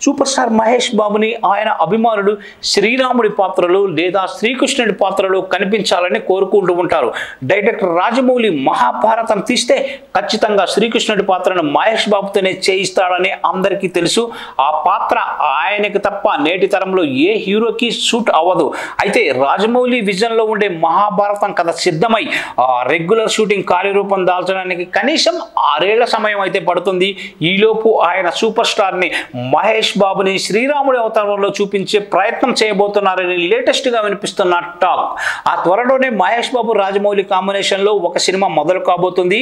Super star Mahesh బాబుని ఆయన అభిమానులు శ్రీరాముడి పాత్రలో లేదా శ్రీకృష్ణుడి పాత్రలో కనిపించాలని కోరుకుంటూ ఉంటారు. డైరెక్టర్ రాజమౌళి మహాభారతం తీస్తే ఖచ్చితంగా శ్రీకృష్ణుడి పాత్రను మహేష్ బాబుతోనే చేయిస్తాడని అందరికీ తెలుసు. ఆ పాత్ర ఆయనకి తప్ప నేటి తరంలో ఏ హీరోకి సూట్ అవ్వదు. అయితే రాజమౌళి విజన్లో ఉండే మహాభారతం కథ సిద్ధమై రెగ్యులర్ షూటింగ్ కార్యరూపం దాల్చడానికి కనీసం 6 ఏళ్ల సమయం అయితే పడుతుంది. ఈలోపు ఆయన సూపర్ స్టార్ని మహేష్ బాబుని శ్రీరాముడి అవతారంలో చూపించే ప్రయత్నం చేయబోతున్నారని లేటెస్ట్ గా వినిపిస్తున్న టాక్. ఆ త్వరలోనే మహేష్ బాబు రాజమౌళి కాంబినేషన్ లో ఒక సినిమా మొదలు కాబోతుంది.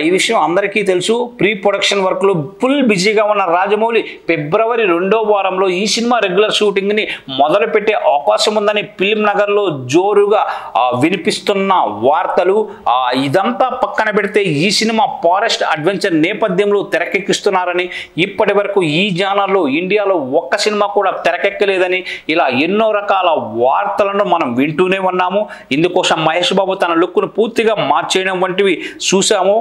ఈ విషయం అందరికీ తెలుసు. ప్రీ ప్రొడక్షన్ వర్క్ లో ఫుల్ బిజీగా ఉన్న రాజమౌళి ఫిబ్రవరి 2వ వారంలో ఈ సినిమా రెగ్యులర్ షూటింగ్ ని మొదలు పెట్టే అవకాశం ఉందని ఫిల్మ్ నగర్ లో జోరుగా వినిపిస్తున్న వార్తలు. ఇదంతా పక్కన పెడితే ఈ సినిమా ఫారెస్ట్ అడ్వెంచర్ నేపథ్యంలో తెరకెక్కిస్తున్నారని, ఇప్పటి వరకు ఈ జానర్లో ఇండియాలో ఒక్క సినిమా కూడా తెరకెక్కలేదని ఇలా ఎన్నో రకాల వార్తలను మనం వింటూనే ఉన్నాము. ఇందుకోసం మహేష్ బాబు తన లుక్ను పూర్తిగా మార్చేయడం వంటివి చూసాము.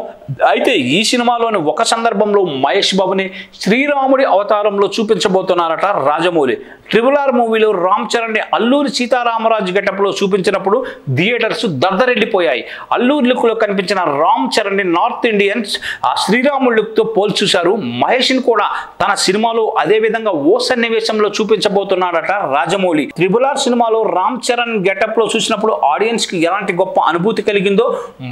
అయితే ఈ సినిమాలోని ఒక సందర్భంలో మహేష్ బాబుని శ్రీరాముడి అవతారంలో చూపించబోతున్నారట రాజమౌళి. RRR మూవీలో రామ్ చరణ్ ని అల్లూరి సీతారామరాజు గెటప్లో చూపించినప్పుడు థియేటర్స్ దద్దరెళ్ళిపోయాయి. అల్లూరి లుక్ లో కనిపించిన రామ్ చరణ్ ని నార్త్ ఇండియన్స్ ఆ శ్రీరాముడి లుక్ తో పోల్చి చూశారు. మహేష్ ని కూడా తన సినిమాలో అదే విధంగా ఓ సన్నివేశంలో చూపించబోతున్నాడట రాజమౌళి. RRR సినిమాలో రామ్ చరణ్ గెటప్ లో చూసినప్పుడు ఆడియన్స్ కి ఎలాంటి గొప్ప అనుభూతి కలిగిందో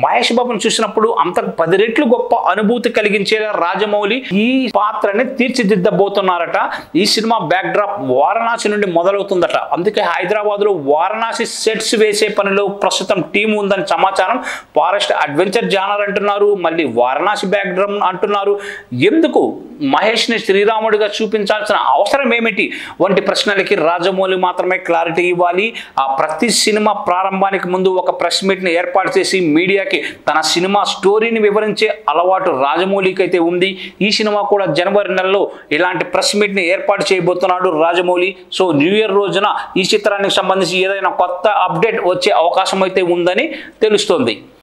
మహేష్ బాబుని చూసినప్పుడు అంత 10 రెట్లు గొప్ప అనుభూతి కలిగించేలా రాజమౌళి ఈ పాత్రని తీర్చిదిద్దబోతున్నారట. ఈ సినిమా బ్యాక్ డ్రాప్ వారణాసి నుండి మొదలవుతుందట. అందుకే హైదరాబాద్ లో వారణాసి సెట్స్ వేసే పనిలో ప్రస్తుతం టీం ఉందని సమాచారం. ఫారెస్ట్ అడ్వెంచర్ జానర్ అంటున్నారు, మళ్ళీ వారణాసి బ్యాక్ డ్రాప్ అంటున్నారు. ఎందుకు మహేష్ ని శ్రీరాముడిగా చూపించాల్సిన అవసరం ఏమిటి వంటి ప్రశ్నలకి రాజమౌళి మాత్రమే క్లారిటీ ఇవ్వాలి. ఆ ప్రతి సినిమా ప్రారంభానికి ముందు ఒక ప్రెస్ మీట్ ని ఏర్పాటు చేసి మీడియాకి తన సినిమా స్టోరీని వివరించే అలవాటు రాజమౌళికి అయితే ఉంది. ఈ సినిమా కూడా జనవరి నెలలో ఇలాంటి ప్రెస్ మీట్ ని ఏర్పాటు చేయబోతున్నాడు రాజమౌళి. సో న్యూ ఇయర్ రోజున ఈ చిత్రానికి సంబంధించి ఏదైనా కొత్త అప్డేట్ వచ్చే అవకాశం అయితే ఉందని తెలుస్తోంది.